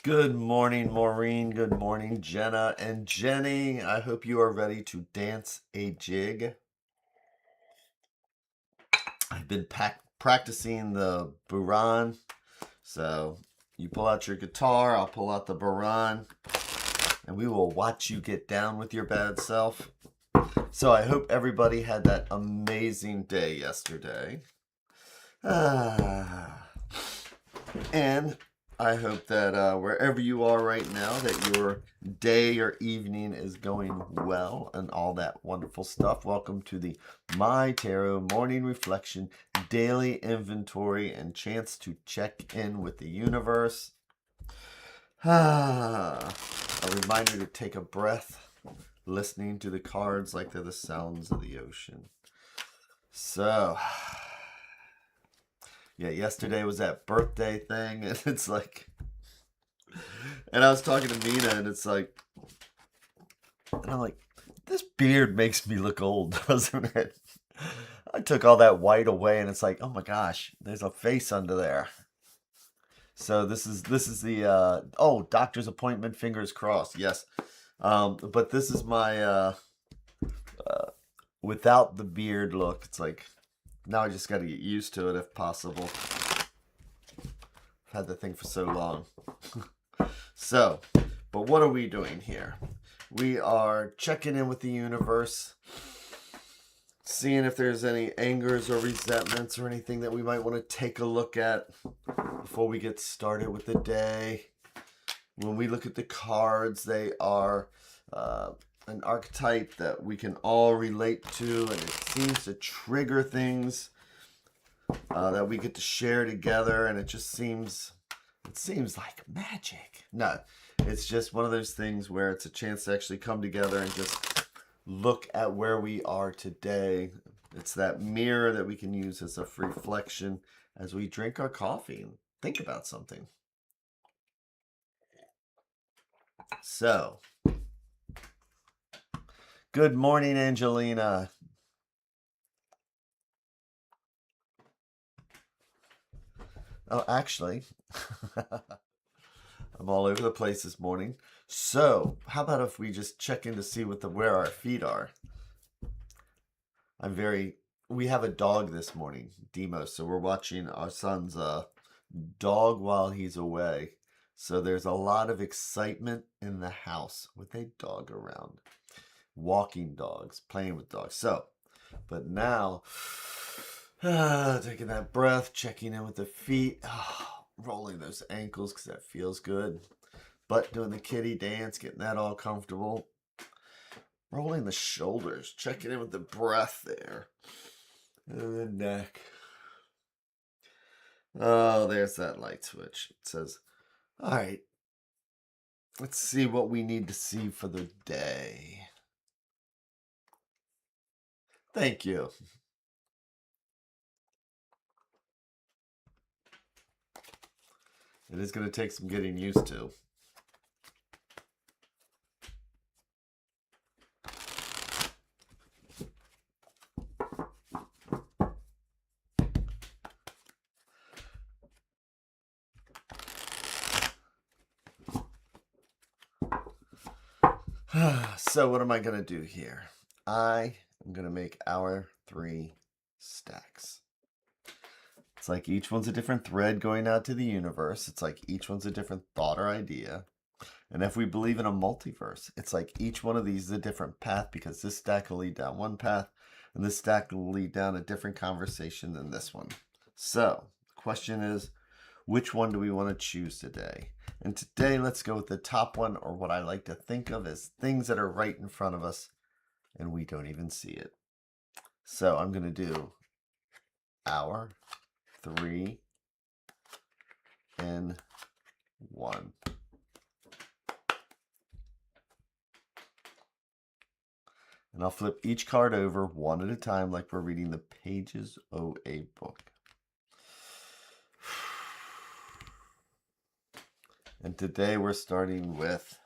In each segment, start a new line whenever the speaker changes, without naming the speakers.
Good morning, Maureen. Good morning, Jenna and Jenny. I hope you are ready to dance a jig. I've been practicing the buran. So you pull out your guitar, I'll pull out the buran, and we will watch you get down with your bad self. So I hope everybody had that amazing day yesterday. And I hope that wherever you are right now, that your day or evening is going well and all that wonderful stuff. Welcome to the My Tarot Morning Reflection Daily Inventory and chance to check in with the universe. A reminder to take a breath, listening to the cards like they're the sounds of the ocean. So, yeah, yesterday was that birthday thing, and it's like, and I was talking to Nina, and it's like, and I'm like, this beard makes me look old, doesn't it? I took all that white away, and it's like, oh my gosh, there's a face under there. So this is the doctor's appointment, fingers crossed. Yes, but this is my without the beard look. It's like now I just got to get used to it if possible. I've had the thing for so long. So, but what are we doing here? We are checking in with the universe, seeing if there's any angers or resentments or anything that we might want to take a look at before we get started with the day. When we look at the cards, they are an archetype that we can all relate to, and it seems to trigger things that we get to share together, and it seems like magic. No, it's just one of those things where it's a chance to actually come together and just look at where we are today. It's that mirror that we can use as a reflection as we drink our coffee and think about something. So, good morning, Angelina. Oh, actually, I'm all over the place this morning. So, how about if we just check in to see where our feet are? We have a dog this morning, Demos, so we're watching our son's dog while he's away. So there's a lot of excitement in the house with a dog around. Walking dogs, playing with dogs. So, but now, taking that breath, checking in with the feet, rolling those ankles because that feels good. Butt doing the kitty dance, getting that all comfortable. Rolling the shoulders, checking in with the breath there. And the neck. Oh, there's that light switch. It says, all right, let's see what we need to see for the day. Thank you. It is going to take some getting used to. So what am I going to do here? I am going to make our 3 stacks. It's like each one's a different thread going out to the universe. It's like each one's a different thought or idea. And if we believe in a multiverse, it's like each one of these is a different path because this stack will lead down one path and this stack will lead down a different conversation than this one. So the question is, which one do we want to choose today? And today, let's go with the top one, or what I like to think of as things that are right in front of us and we don't even see it. So I'm going to do hour, 3, and 1. And I'll flip each card over one at a time like we're reading the pages of a book. And today we're starting with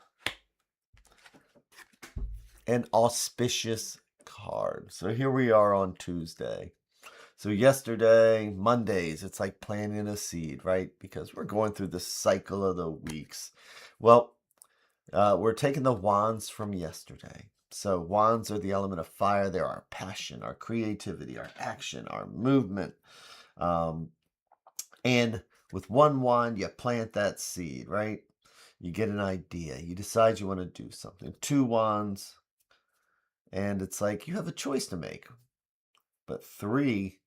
an auspicious card. So here we are on Tuesday. So yesterday, Mondays, it's like planting a seed, right? Because we're going through the cycle of the weeks. Well, we're taking the wands from yesterday. So wands are the element of fire. They're our passion, our creativity, our action, our movement. Um, and with one wand, you plant that seed, right? You get an idea. You decide you want to do something. Two wands, and it's like you have a choice to make. But threes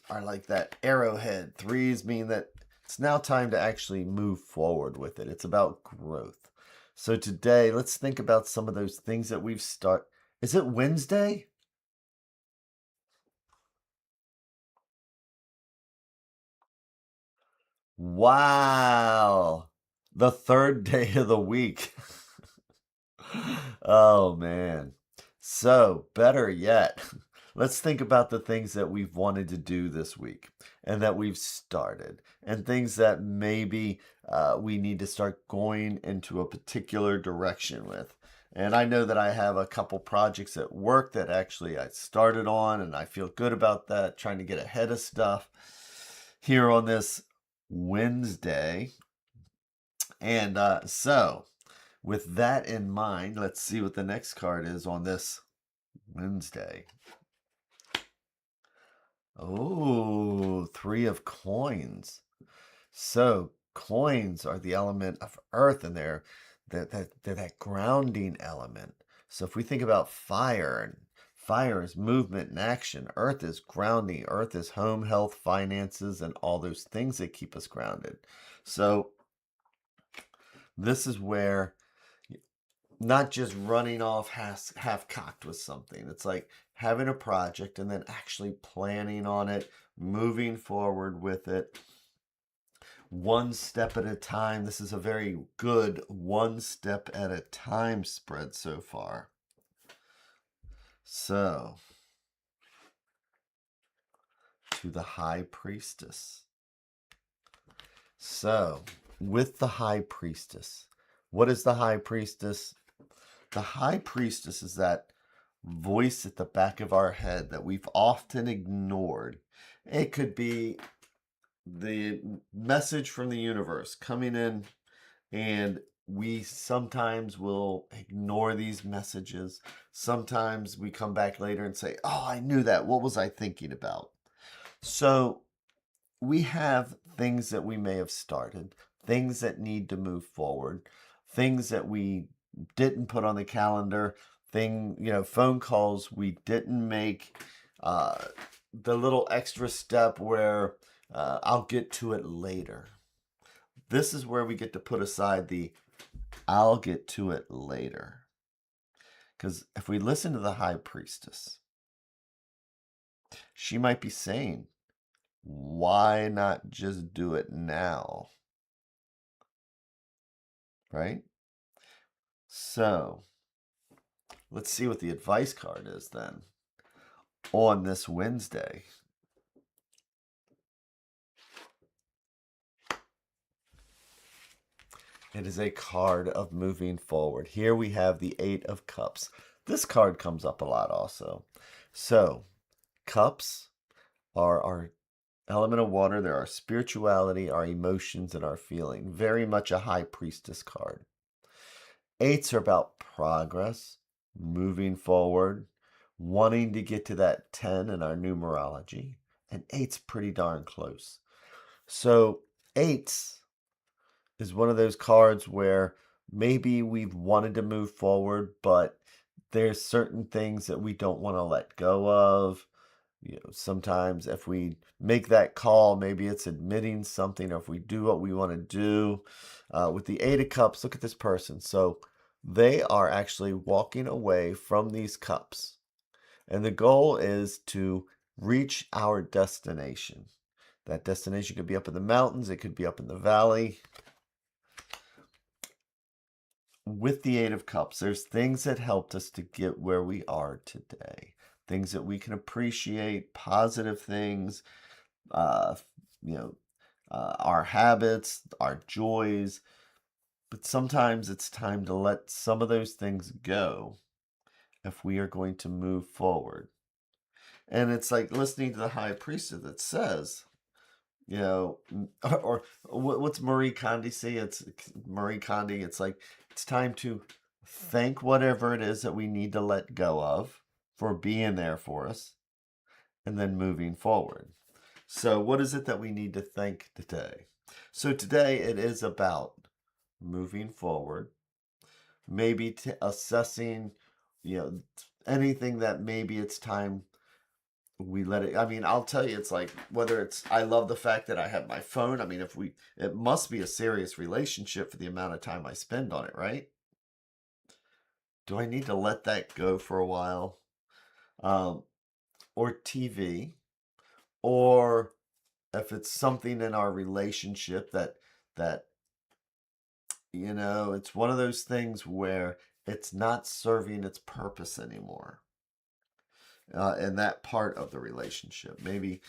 are like that arrowhead. Threes mean that it's now time to actually move forward with it. It's about growth. So today, let's think about some of those things that we've started. Is it Wednesday? Wow. The third day of the week. Oh man. So, better yet, let's think about the things that we've wanted to do this week and that we've started, and things that maybe we need to start going into a particular direction with. And I know that I have a couple projects at work that actually I started on, and I feel good about that, trying to get ahead of stuff here on this Wednesday. And so, with that in mind, let's see what the next card is on this Wednesday. Oh, three of coins. So coins are the element of earth, and they're that grounding element. So if we think about fire, and fire is movement and action, earth is grounding, earth is home, health, finances, and all those things that keep us grounded. So this is where not just running off half cocked with something. It's like having a project and then actually planning on it, moving forward with it, one step at a time. This is a very good one step at a time spread so far. So, to the High Priestess. So, with the High Priestess, what is the High Priestess? The High Priestess is that voice at the back of our head that we've often ignored. It could be the message from the universe coming in, and we sometimes will ignore these messages. Sometimes we come back later and say, oh, I knew that. What was I thinking about? So we have things that we may have started, things that need to move forward, things that we didn't put on the calendar, phone calls we didn't make, the little extra step where I'll get to it later. This is where we get to put aside the I'll get to it later. Because if we listen to the High Priestess, she might be saying, why not just do it now? Right? So, let's see what the advice card is then on this Wednesday. It is a card of moving forward. Here we have the Eight of Cups. This card comes up a lot also. So, cups are our element of water. They're our spirituality, our emotions, and our feeling. Very much a High Priestess card. Eights are about progress, moving forward, wanting to get to that 10 in our numerology. And eight's pretty darn close. So, eights is one of those cards where maybe we've wanted to move forward, but there's certain things that we don't want to let go of. Sometimes if we make that call, maybe it's admitting something, or if we do what we want to do. With the Eight of Cups, look at this person. So they are actually walking away from these cups. And the goal is to reach our destination. That destination could be up in the mountains. It could be up in the valley. With the Eight of Cups, there's things that helped us to get where we are today. Things that we can appreciate, positive things, uh, our habits, our joys. But sometimes it's time to let some of those things go if we are going to move forward. And it's like listening to the high priestess that says, you know, or what's Marie Kondo say? It's Marie Kondo. It's like, it's time to thank whatever it is that we need to let go of for being there for us and then moving forward. So what is it that we need to thank today? So today it is about moving forward, maybe assessing, anything that maybe it's time we let it. I mean, I'll tell you, it's like, whether it's, I love the fact that I have my phone. I mean, it must be a serious relationship for the amount of time I spend on it, right? Do I need to let that go for a while? Or TV, or if it's something in our relationship that it's one of those things where it's not serving its purpose anymore, in that part of the relationship. Maybe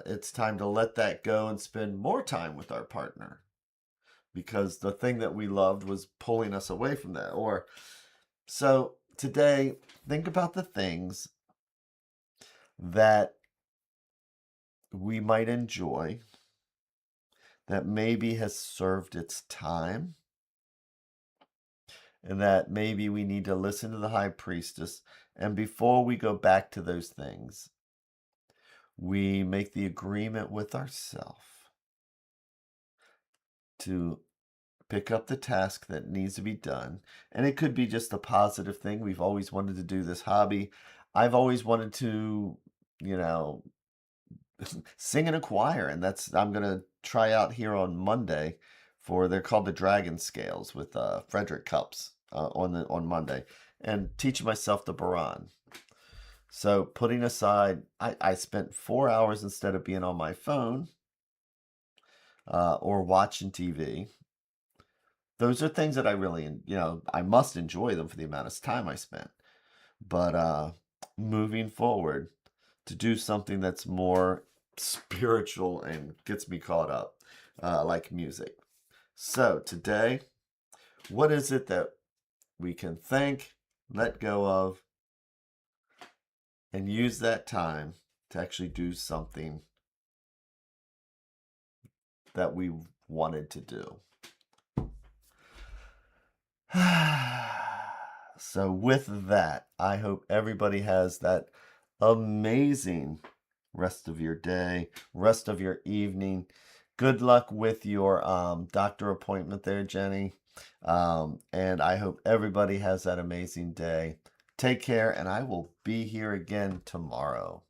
it's time to let that go and spend more time with our partner, because the thing that we loved was pulling us away from that. Or so today, think about the things that we might enjoy that maybe has served its time, and that maybe we need to listen to the high priestess. And before we go back to those things, we make the agreement with ourselves to pick up the task that needs to be done. And it could be just a positive thing. We've always wanted to do this hobby. I've always wanted to, sing in a choir, and I'm gonna try out here on Monday they're called the Dragon Scales with Frederick Cups on Monday, and teaching myself the Baran. So putting aside, I spent 4 hours instead of being on my phone or watching TV. Those are things that I really, I must enjoy them for the amount of time I spent. But moving forward, to do something that's more spiritual and gets me caught up, like music. So today, what is it that we can thank, let go of, and use that time to actually do something that we wanted to do? So with that, I hope everybody has that amazing rest of your day, rest of your evening. Good luck with your doctor appointment there, Jenny. And I hope everybody has that amazing day. Take care, and I will be here again tomorrow.